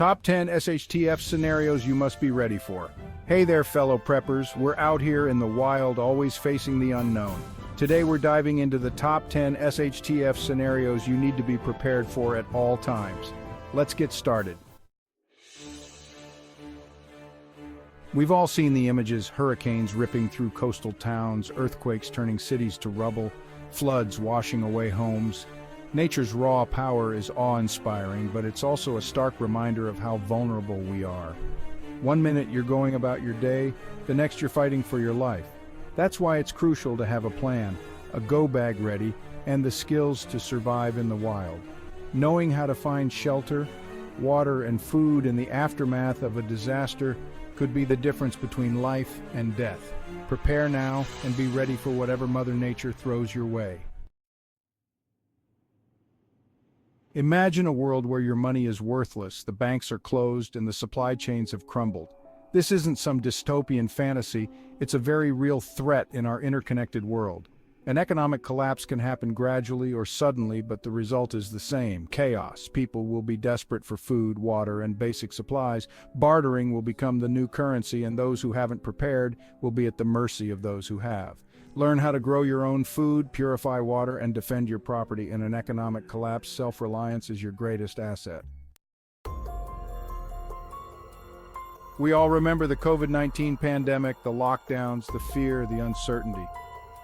Top 10 SHTF scenarios you must be ready for. Hey there, fellow preppers. We're out here in the wild, always facing the unknown. Today we're diving into the top 10 SHTF scenarios you need to be prepared for at all times. Let's get started. We've all seen the images: hurricanes ripping through coastal towns, earthquakes turning cities to rubble, floods washing away homes. Nature's raw power is awe-inspiring, but it's also a stark reminder of how vulnerable we are. One minute you're going about your day, the next you're fighting for your life. That's why it's crucial to have a plan, a go-bag ready, and the skills to survive in the wild. Knowing how to find shelter, water, and food in the aftermath of a disaster could be the difference between life and death. Prepare now and be ready for whatever Mother Nature throws your way. Imagine a world where your money is worthless, the banks are closed, and the supply chains have crumbled. This isn't some dystopian fantasy, it's a very real threat in our interconnected world. An economic collapse can happen gradually or suddenly, but the result is the same: chaos. People will be desperate for food, water, and basic supplies. Bartering will become the new currency, and those who haven't prepared will be at the mercy of those who have. Learn how to grow your own food, purify water, and defend your property. In an economic collapse, self-reliance is your greatest asset. We all remember the COVID-19 pandemic, the lockdowns, the fear, the uncertainty.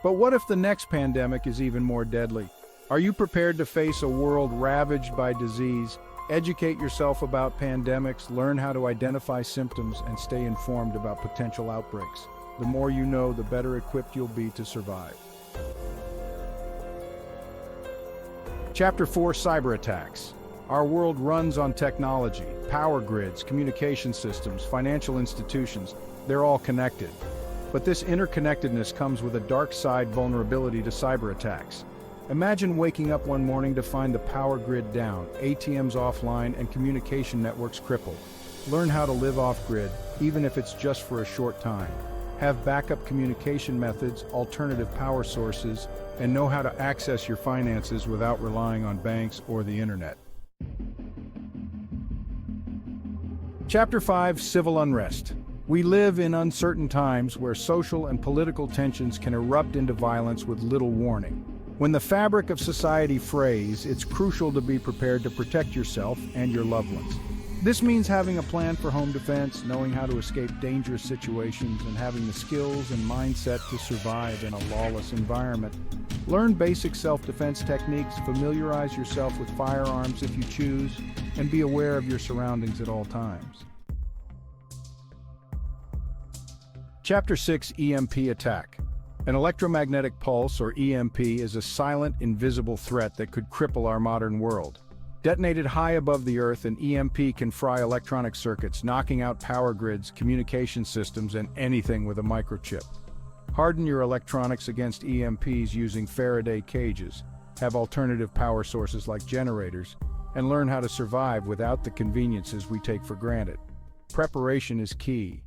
But what if the next pandemic is even more deadly? Are you prepared to face a world ravaged by disease? Educate yourself about pandemics, learn how to identify symptoms, and stay informed about potential outbreaks. The more you know, the better equipped you'll be to survive. Chapter 4: Cyber Attacks. Our world runs on technology. Power grids, communication systems, financial institutions, they're all connected. But this interconnectedness comes with a dark side: vulnerability to cyber attacks. Imagine waking up one morning to find the power grid down, ATMs offline, and communication networks crippled. Learn how to live off-grid, even if it's just for a short time. Have backup communication methods, alternative power sources, and know how to access your finances without relying on banks or the internet. Chapter 5: Civil Unrest. We live in uncertain times where social and political tensions can erupt into violence with little warning. When the fabric of society frays, it's crucial to be prepared to protect yourself and your loved ones. This means having a plan for home defense, knowing how to escape dangerous situations, and having the skills and mindset to survive in a lawless environment. Learn basic self-defense techniques, familiarize yourself with firearms if you choose, and be aware of your surroundings at all times. Chapter 6: EMP Attack. An electromagnetic pulse, or EMP, is a silent, invisible threat that could cripple our modern world. Detonated high above the Earth, an EMP can fry electronic circuits, knocking out power grids, communication systems, and anything with a microchip. Harden your electronics against EMPs using Faraday cages, have alternative power sources like generators, and learn how to survive without the conveniences we take for granted. Preparation is key.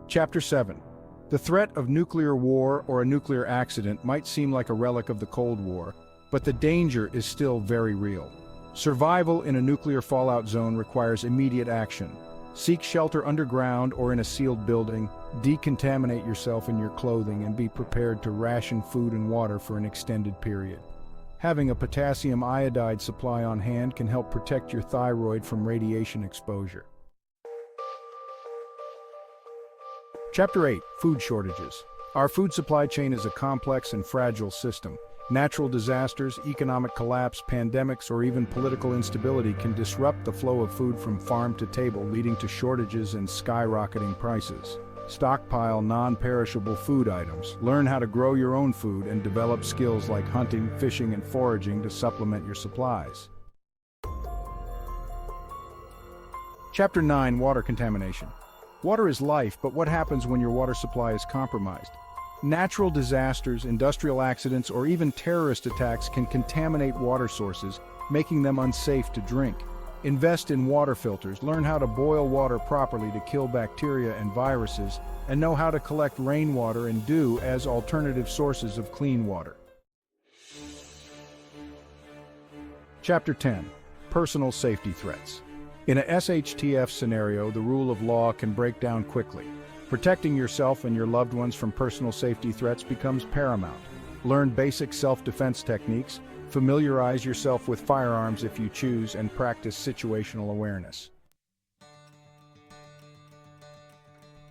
Chapter 7. The threat of nuclear war or a nuclear accident might seem like a relic of the Cold War, but the danger is still very real. Survival in a nuclear fallout zone requires immediate action. Seek shelter underground or in a sealed building, decontaminate yourself and your clothing, and be prepared to ration food and water for an extended period. Having a potassium iodide supply on hand can help protect your thyroid from radiation exposure. Chapter 8: Food Shortages. Our food supply chain is a complex and fragile system. Natural disasters, economic collapse, pandemics, or even political instability can disrupt the flow of food from farm to table, leading to shortages and skyrocketing prices. Stockpile non-perishable food items. Learn how to grow your own food and develop skills like hunting, fishing, and foraging to supplement your supplies. Chapter 9: Water Contamination. Water is life, but what happens when your water supply is compromised? Natural disasters, industrial accidents, or even terrorist attacks can contaminate water sources, making them unsafe to drink. Invest in water filters, learn how to boil water properly to kill bacteria and viruses, and know how to collect rainwater and dew as alternative sources of clean water. Chapter 10: Personal safety threats. In a SHTF scenario, the rule of law can break down quickly. Protecting yourself and your loved ones from personal safety threats becomes paramount. Learn basic self-defense techniques, familiarize yourself with firearms if you choose, and practice situational awareness.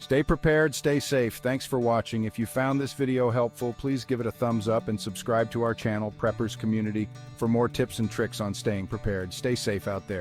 Stay prepared, stay safe. Thanks for watching. If you found this video helpful, please give it a thumbs up and subscribe to our channel, Preppers Community, for more tips and tricks on staying prepared. Stay safe out there.